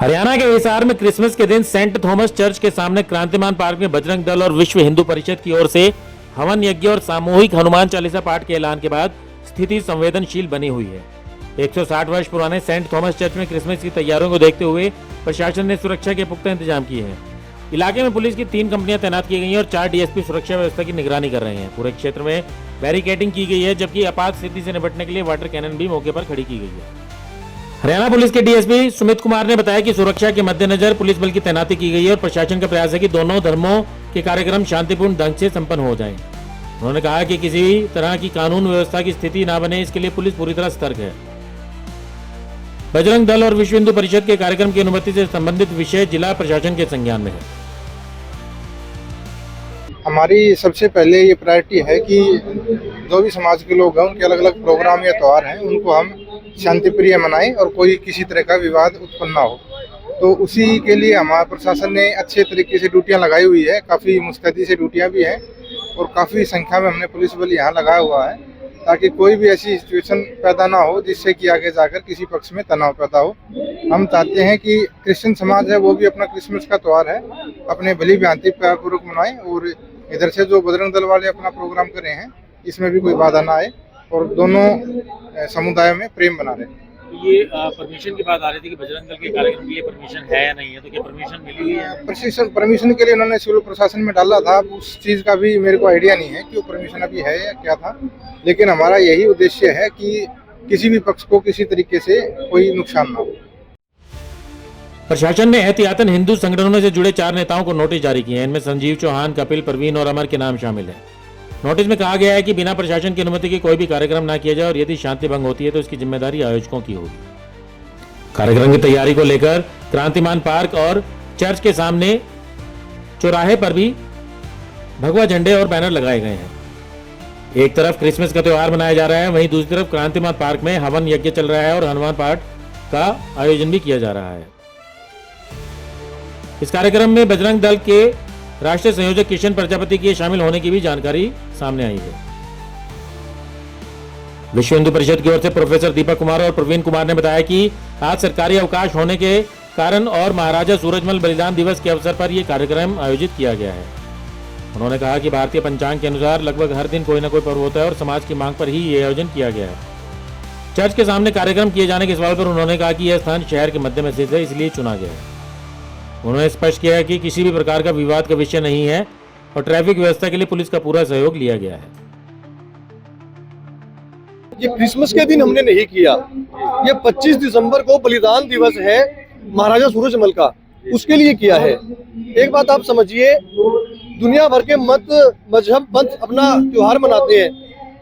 हरियाणा के हिसार में क्रिसमस के दिन सेंट थॉमस चर्च के सामने क्रांतिमान पार्क में बजरंग दल और विश्व हिंदू परिषद की ओर से हवन यज्ञ और सामूहिक हनुमान चालीसा पाठ के ऐलान के बाद स्थिति संवेदनशील बनी हुई है। 160 वर्ष पुराने सेंट थॉमस चर्च में क्रिसमस की तैयारियों को देखते हुए प्रशासन ने सुरक्षा के पुख्ता इंतजाम किए हैं। इलाके में पुलिस की 3 कंपनियां तैनात की गई हैं और 4 डीएसपी सुरक्षा व्यवस्था की निगरानी कर रहे हैं। पूरे क्षेत्र में बैरिकेडिंग की गई है, जबकि आपात स्थिति से निपटने के लिए वाटर कैनन भी मौके पर खड़ी की गई है। हरियाणा पुलिस के डीएसपी सुमित कुमार ने बताया कि सुरक्षा के मद्देनजर पुलिस बल की तैनाती की गई है और प्रशासन का प्रयास है कि दोनों धर्मों के कार्यक्रम शांतिपूर्ण ढंग से संपन्न हो जाएं। उन्होंने कहा कि किसी भी तरह की कानून व्यवस्था की स्थिति न बने, इसके लिए पुलिस पूरी तरह सतर्क है। बजरंग दल और विश्व हिंदू परिषद के कार्यक्रम की अनुमति से संबंधित विषय जिला प्रशासन के संज्ञान में है। हमारी सबसे पहले ये प्रायोरिटी है कि जो भी समाज के लोग हैं उनके अलग अलग प्रोग्राम या त्यौहार हैं उनको हम शांतिप्रिय मनाएं और कोई किसी तरह का विवाद उत्पन्न ना हो। तो उसी के लिए हमारा प्रशासन ने अच्छे तरीके से ड्यूटियां लगाई हुई है, काफ़ी मुस्तैदी से ड्यूटियां भी हैं और काफ़ी संख्या में हमने पुलिस बल यहाँ लगाया हुआ है ताकि कोई भी ऐसी सिचुएशन पैदा ना हो जिससे कि आगे जाकर किसी पक्ष में तनाव पैदा हो। हम चाहते हैं कि क्रिश्चियन समाज है वो भी अपना क्रिसमस का त्यौहार है अपने भली भांति प्यारपूर्वक मनाएं और इधर से जो बजरंग दल वाले अपना प्रोग्राम कर रहे हैं इसमें भी कोई बाधा ना आए और दोनों समुदायों में प्रेम बना रहे। ये परमिशन की बात आ रही थी कि बजरंग दल के कार्यक्रम के लिए परमिशन है या नहीं है, तो क्या परमिशन मिली हुई है? परमिशन के लिए उन्होंने सिविल प्रशासन में डाला था, उस चीज़ का भी मेरे को आइडिया नहीं है कि वो परमिशन अभी है या क्या था, लेकिन हमारा यही उद्देश्य है कि किसी भी पक्ष को किसी तरीके से कोई नुकसान ना हो। प्रशासन ने एहतियातन हिंदू संगठनों से जुड़े 4 नेताओं को नोटिस जारी किए हैं। इनमें संजीव चौहान, कपिल, परवीन और अमर के नाम शामिल हैं। नोटिस में कहा गया है कि बिना प्रशासन की अनुमति के कोई भी कार्यक्रम ना किया जाए और यदि शांति भंग होती है तो इसकी जिम्मेदारी आयोजकों की होगी। कार्यक्रम की तैयारी को लेकर क्रांतिमान पार्क और चर्च के सामने चौराहे पर भी भगवा झंडे और बैनर लगाए गए हैं। एक तरफ क्रिसमस का त्योहार मनाया जा रहा है, वहीं दूसरी तरफ क्रांतिमान पार्क में हवन यज्ञ चल रहा है और हनुमान पाठ का आयोजन भी किया जा रहा है। इस कार्यक्रम में बजरंग दल के राष्ट्रीय संयोजक किशन प्रजापति के शामिल होने की भी जानकारी सामने आई है। विश्व हिंदू परिषद की ओर से प्रोफेसर दीपक कुमार और प्रवीण कुमार ने बताया कि आज सरकारी अवकाश होने के कारण और महाराजा सूरजमल बलिदान दिवस के अवसर पर यह कार्यक्रम आयोजित किया गया है। उन्होंने कहा कि भारतीय पंचांग के अनुसार लगभग हर दिन कोई न कोई पर्व होता है और समाज की मांग पर ही यह आयोजन किया गया है। चर्च के सामने कार्यक्रम किए जाने के सवाल पर उन्होंने कहा कि यह स्थान शहर के मध्य में स्थित है, इसलिए चुना गया है। उन्होंने स्पष्ट किया कि किसी भी प्रकार का विवाद का विषय नहीं है और ट्रैफिक व्यवस्था के लिए पुलिस का पूरा सहयोग लिया गया है। ये क्रिसमस के दिन हमने नहीं किया, ये 25 दिसंबर को बलिदान दिवस है महाराजा सूरजमल का, उसके लिए किया है। एक बात आप समझिए, दुनिया भर के मत मजहब पंथ अपना त्योहार मनाते हैं,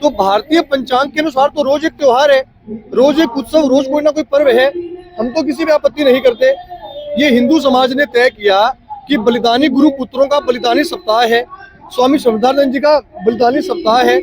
तो भारतीय पंचांग के अनुसार तो रोज एक त्योहार है, रोज एक उत्सव, रोज कोई ना कोई पर्व है। हम तो किसी भी आपत्ति नहीं करते। ये हिंदू समाज ने तय किया कि बलिदानी गुरु पुत्रों का बलिदानी सप्ताह है, स्वामी श्रद्धानंद जी का बलिदानी सप्ताह है,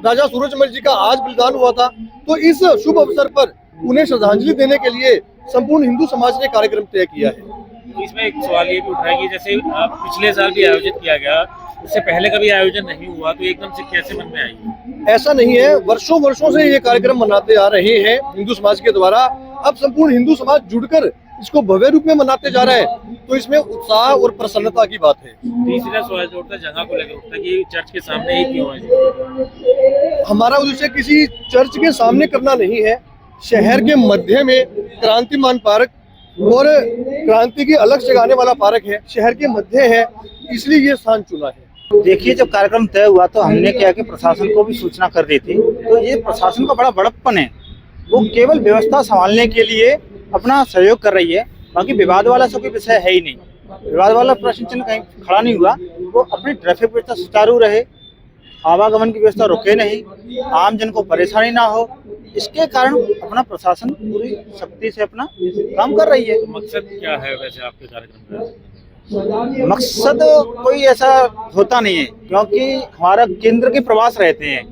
राजा सूरजमल जी का आज बलिदान हुआ था, तो इस शुभ अवसर पर उन्हें श्रद्धांजलि देने के लिए संपूर्ण हिंदू समाज ने कार्यक्रम तय किया है। इसमें एक सवाल ये भी उठ रहा है कि जैसे पिछले साल भी आयोजित किया गया, उससे पहले कभी आयोजन नहीं हुआ, तो एकदम से कैसे मन में आई? ऐसा नहीं है, वर्षों वर्षों से ये कार्यक्रम मनाते आ रहे हैं हिंदू समाज के द्वारा। अब संपूर्ण हिंदू समाज जुड़कर इसको भव्य रूप में मनाते जा रहा है, तो इसमें उत्साह और प्रसन्नता की बात है। तीसरा सवाल जो उठता है जगह को लेकर उठता है कि चर्च के सामने ही क्यों है? हमारा उद्देश्य किसी चर्च के सामने करना नहीं है, शहर के मध्य में क्रांतिमान पार्क और क्रांति की अलग जगाने वाला पार्क है, शहर के मध्य है, इसलिए ये स्थान चुना है। देखिए, जब कार्यक्रम तय हुआ तो हमने क्या कि प्रशासन को भी सूचना कर दी थी, तो ये प्रशासन का बड़ा बड़प्पन है। वो केवल व्यवस्था संभालने के लिए अपना सहयोग कर रही है, बाकी विवाद वाला सब कोई विषय है ही नहीं। विवाद वाला प्रश्न चिन्ह कहीं खड़ा नहीं हुआ। वो अपनी ट्रैफिक व्यवस्था सुचारू रहे, आवागमन की व्यवस्था रुके नहीं, आम जन को परेशानी ना हो, इसके कारण अपना प्रशासन पूरी शक्ति से अपना काम कर रही है। मकसद क्या है वैसे आपके कार्यक्रम का? मकसद कोई ऐसा होता नहीं है, क्योंकि हमारा केंद्र के प्रवास रहते हैं।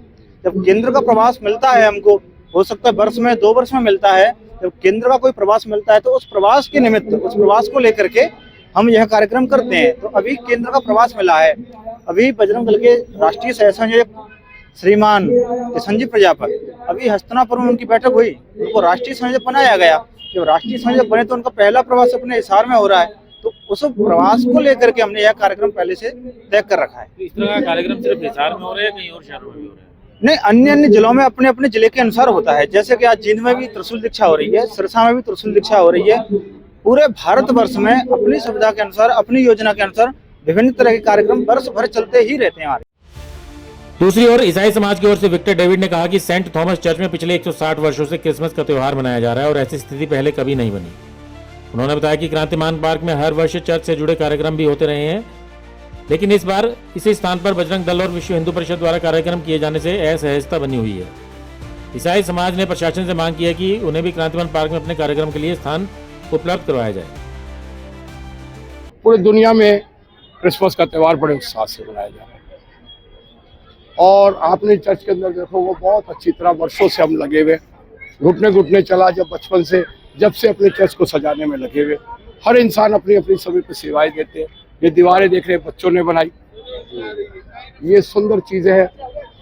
जब केंद्र का प्रवास मिलता है हमको, हो सकता है वर्ष में 2 वर्ष में मिलता है, जब केंद्र का कोई प्रवास मिलता है तो उस प्रवास के निमित्त, उस प्रवास को लेकर के हम यह कार्यक्रम करते हैं। तो अभी केंद्र का प्रवास मिला है, अभी बजरंग दल के राष्ट्रीय सह संयोजक श्रीमान किशन प्रजापति, अभी हस्तिनापुर में उनकी बैठक हुई, उनको राष्ट्रीय संयोजक बनाया गया। जब राष्ट्रीय संयोजक बने तो उनका पहला प्रवास अपने हिसार में हो रहा है, तो उस प्रवास को लेकर के हमने यह कार्यक्रम पहले से तय कर रखा है। इस तरह का कार्यक्रम सिर्फ हिसार में हो रहा है, कहीं और शहरों में भी हो रहा है? नहीं, अन्य अन्य जिलों में अपने अपने जिले के अनुसार होता है। जैसे कि आज जींद में भी त्रिशूल दीक्षा हो रही है, सिरसा में भी त्रिशूल दीक्षा हो रही है। पूरे भारतवर्ष में अपनी सुविधा के अनुसार, अपनी योजना के अनुसार विभिन्न तरह के कार्यक्रम वर्ष भर चलते ही रहते हैं हमारे। दूसरी ओर ईसाई समाज की ओर से विक्टर डेविड ने कहा कि सेंट थॉमस चर्च में पिछले 160 वर्षों से क्रिसमस का त्योहार मनाया जा रहा है और ऐसी स्थिति पहले कभी नहीं बनी। उन्होंने बताया कि क्रांतिमान पार्क में हर वर्ष चर्च से जुड़े कार्यक्रम भी होते रहे हैं, लेकिन इस बार इसी स्थान पर बजरंग दल और विश्व हिंदू परिषद द्वारा कार्यक्रम किए जाने से असहजता बनी हुई है। ईसाई समाज ने प्रशासन से मांग की है कि उन्हें भी क्रांतिमान पार्क में अपने कार्यक्रम के लिए स्थान उपलब्ध करवाया जाए। पूरी दुनिया में क्रिसमस का त्यौहार बड़े उत्साह से मनाया जा रहा है और आपने चर्च के अंदर देखो, वो बहुत अच्छी तरह वर्षों से हम लगे हुए, घुटने घुटने चला जब बचपन से, जब से अपने चर्च को सजाने में लगे हुए। हर इंसान अपनी अपनी समय पे सेवाएं देते हैं। ये दीवारें देख रहे बच्चों ने बनाई, ये सुंदर चीजें हैं,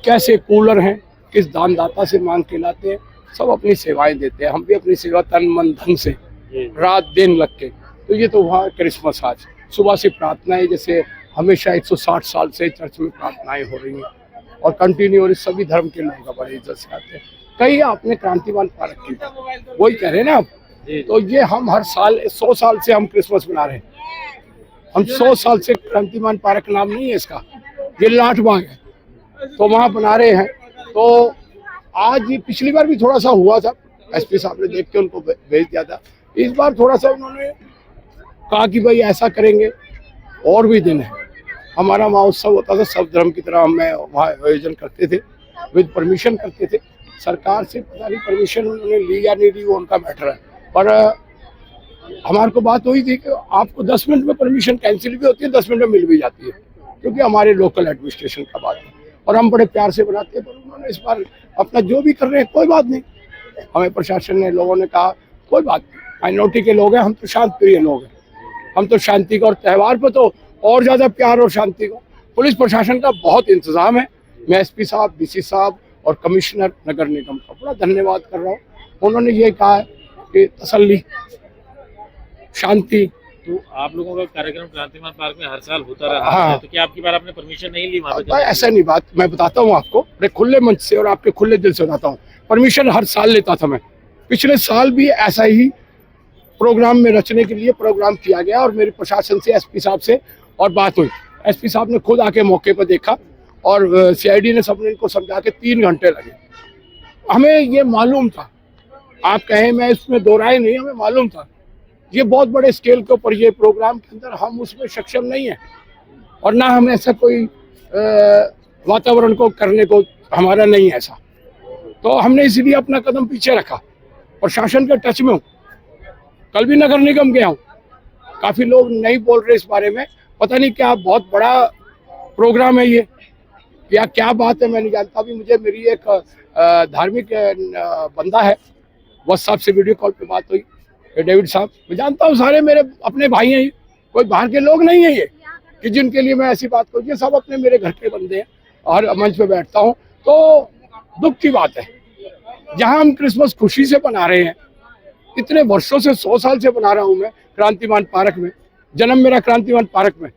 कैसे कूलर हैं, किस दानदाता से मांग के लाते हैं, सब अपनी सेवाएं देते हैं। हम भी अपनी सेवा तन मन धन से रात दिन लग के। तो ये तो हुआ क्रिसमस। आज सुबह से प्रार्थनाएं, जैसे हमेशा 160 साल से चर्च में प्रार्थनाएं हो रही हैं और कंटिन्यू, और सभी धर्म के लोग बड़े इज्जत से आते हैं। कई आपने क्रांतिमान पार्क की, वही कह रहे हैं ना आप, तो ये हम हर साल 100 साल से हम क्रिसमस मना रहे हैं। हम 100 साल से क्रांतिमान पार्क नाम नहीं है इसका, ये लाठ बाग है, तो वहाँ बना रहे हैं। तो आज ये पिछली बार भी थोड़ा सा हुआ था, एसपी साहब ने देख के उनको भेज दिया था। इस बार थोड़ा सा उन्होंने कहा कि भाई ऐसा करेंगे, और भी दिन है। हमारा महोत्सव होता था, सब धर्म की तरह हम वहाँ आयोजन करते थे, विद परमिशन करते थे। सरकार से पता नहीं परमिशन उन्होंने ली या नहीं ली, वो उनका मैटर है। पर हमारे को बात हुई थी कि आपको 10 मिनट में परमिशन कैंसिल भी होती है, 10 मिनट में मिल भी जाती है, क्योंकि हमारे लोकल एडमिनिस्ट्रेशन का बात है और हम बड़े प्यार से बनाते हैं। पर उन्होंने इस बार अपना जो भी कर रहे हैं, कोई बात नहीं। हमें प्रशासन ने, लोगों ने कहा कोई बात नहीं, माइनॉरिटी के लोग हैं, हम तो शांत प्रिय लोग हैं, हम तो शांति का, और त्यौहार पर तो और ज़्यादा प्यार और शांति का। पुलिस प्रशासन का बहुत इंतजाम है। मैं एसपी साहब, डीसी साहब और कमिश्नर नगर निगम का बड़ा धन्यवाद कर रहा हूँ। उन्होंने ये कहा है कि तसल्ली, शांति। तो आप लोगों का कार्यक्रम क्रांतिमान पार्क में हर साल होता रहा हाँ। है, तो क्या आपकी बार आपने परमिशन नहीं ली वहाँ पे? ऐसा नहीं बात, मैं बताता हूँ आपको, बड़े खुले मंच से और आपके खुले दिल से बताता हूँ। परमिशन हर साल लेता था मैं। पिछले साल भी ऐसा ही प्रोग्राम में रचने के लिए प्रोग्राम किया गया और मेरे प्रशासन से, एसपी साहब से और बात हुई। एसपी साहब ने खुद आके मौके पर देखा और सीआईडी ने सबने इनको समझा के 3 घंटे लगे। हमें ये मालूम था, आप कहें मैं इसमें दो राय नहीं, हमें मालूम था ये बहुत बड़े स्केल के ऊपर ये प्रोग्राम के अंदर हम उसमें सक्षम नहीं है, और ना हम ऐसा कोई वातावरण को करने को हमारा नहीं है ऐसा। तो हमने इसलिए अपना कदम पीछे रखा। प्रशासन के टच में हूँ, कल भी नगर निगम गया हूँ, काफी लोग नहीं बोल रहे इस बारे में, पता नहीं क्या बहुत बड़ा प्रोग्राम है ये या क्या बात है, मैं नहीं जानता। अभी मुझे मेरी एक धार्मिक बंदा है, वह साहब से वीडियो कॉल पे बात हुई, डेविड साहब, मैं जानता हूँ सारे मेरे अपने भाई हैं, कोई बाहर के लोग नहीं है ये कि जिनके लिए मैं ऐसी बात करूँ। ये सब अपने मेरे घर के बंदे हैं और मंच पे बैठता हूँ। तो दुख की बात है, जहाँ हम क्रिसमस खुशी से मना रहे हैं, इतने वर्षों से 100 साल से बना रहा हूँ मैं क्रांतिमान पार्क में, जन्म मेरा क्रांतिमान पार्क में,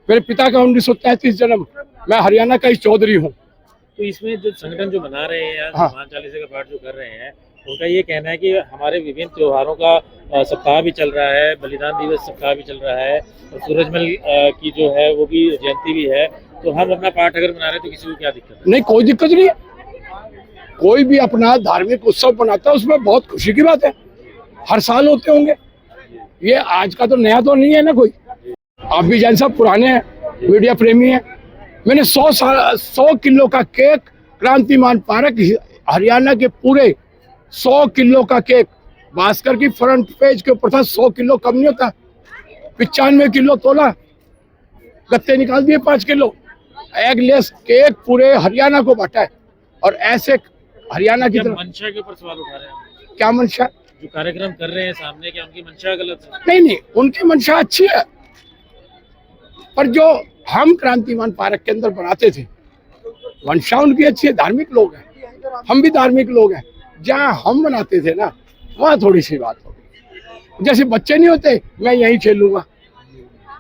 मेरे पिता का 1933 जन्म, मैं हरियाणा का ही चौधरी हूँ। तो इसमें जो संगठन जो बना रहे हैं, हाँ। हनुमान चालीसा का पाठ जो कर रहे हैं, उनका ये कहना है कि हमारे विभिन्न त्योहारों का सप्ताह भी चल रहा है, बलिदान दिवस सप्ताह भी चल रहा है और सूरजमल की जो है वो भी जयंती भी है, तो हम अपना पाठ अगर बना रहे हैं तो किसी को क्या दिक्कत है? नहीं, कोई दिक्कत नहीं है। कोई भी अपना धार्मिक उत्सव बनाता है, उसमें बहुत खुशी की बात है, हर साल होते होंगे, ये आज का तो नया तो नहीं है ना कोई। आप भी जैन साहब पुराने हैं, मीडिया प्रेमी हैं। मैंने 100 किलो का केक क्रांतिमान पार्क हरियाणा के पूरे 100 किलो का केक, भास्कर की फ्रंट पेज के ऊपर था, 100 किलो कम नहीं होता, 95 किलो तोला, गत्ते निकाल दिए 5 किलो, एगलेस केक पूरे हरियाणा को बांटा है। और ऐसे हरियाणा की तरफ मंशा के ऊपर सवाल उठा रहे हैं, क्या मंशा, जो कार्यक्रम कर रहे हैं सामने, क्या उनकी मंशा गलत है? नहीं नहीं, उनकी मंशा अच्छी है, पर जो हम क्रांतिमान पार्क के अंदर बनाते थे मंशा उनकी अच्छी है। धार्मिक लोग हैं, हम भी धार्मिक लोग हैं। जहाँ हम बनाते थे ना, वहाँ थोड़ी सी बात होगी। जैसे बच्चे नहीं होते, मैं यहीं खेलूंगा,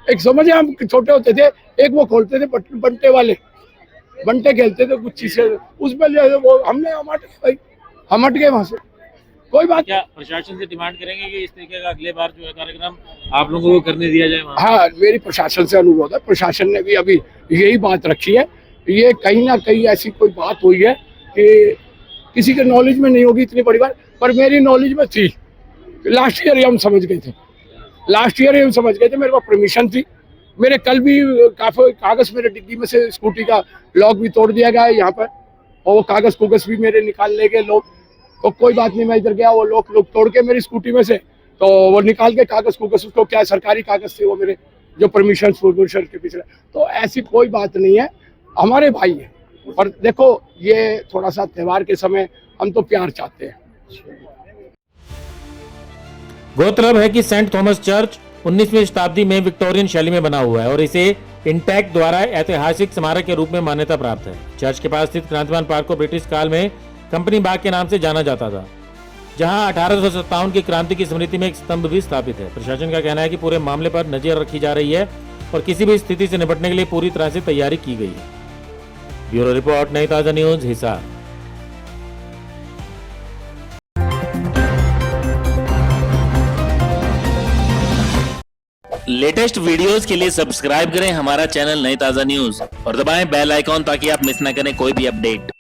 एक समझे हम छोटे होते थे, एक वो खोलते थे बंटे वाले, बंटे खेलते थे कुछ चीजें, उसमें वो हमने हम हट गए भाई, हम हट गए वहां से। कोई बात क्या प्रशासन से डिमांड करेंगे कि इस तरीके का अगले बार जो है कार्यक्रम आप लोगों को करने दिया जाए वहाँ? हाँ, मेरी प्रशासन से अनुरोध है, प्रशासन ने भी अभी यही बात रखी है। ये कहीं ना कहीं ऐसी कोई बात हुई है कि किसी के नॉलेज में नहीं होगी इतनी बड़ी बात, पर मेरी नॉलेज में थी। लास्ट ईयर हम समझ गए थे, लास्ट ईयर हम समझ गए थे, मेरे पास परमिशन थी। मेरे कल भी काफी कागज मेरे डिग्गी में से स्कूटी का लॉक भी तोड़ दिया गया है यहाँ पर, और वो कागज कुगज भी मेरे निकाल ले गए लोग। तो कोई बात नहीं, मैं इधर गया, वो लोग तोड़ के मेरी स्कूटी में से, तो वो निकाल के कागज कुगज, उसको क्या सरकारी कागज थे वो मेरे, जो परमिशन के पीछे। तो ऐसी कोई बात नहीं है, हमारे भाई है। और देखो, ये थोड़ा सा त्योहार के समय हम तो प्यार चाहते हैं। गौरतलब है कि सेंट थॉमस चर्च 19वीं शताब्दी में विक्टोरियन शैली में बना हुआ है और इसे इंटैक्ट द्वारा ऐतिहासिक स्मारक के रूप में मान्यता प्राप्त है। चर्च के पास स्थित क्रांतिमान पार्क को ब्रिटिश काल में कंपनी बाग के नाम से जाना जाता था, जहां 1857 की क्रांति की स्मृति में एक स्तंभ भी स्थापित है। प्रशासन का कहना है कि पूरे मामले पर नजर रखी जा रही है और किसी भी स्थिति से निपटने के लिए पूरी तरह से तैयारी की गई है। ब्यूरो रिपोर्ट, नई ताजा न्यूज, हिसार। लेटेस्ट वीडियोस के लिए सब्सक्राइब करें हमारा चैनल नई ताजा न्यूज और दबाएं बेल आइकॉन ताकि आप मिस ना करें कोई भी अपडेट।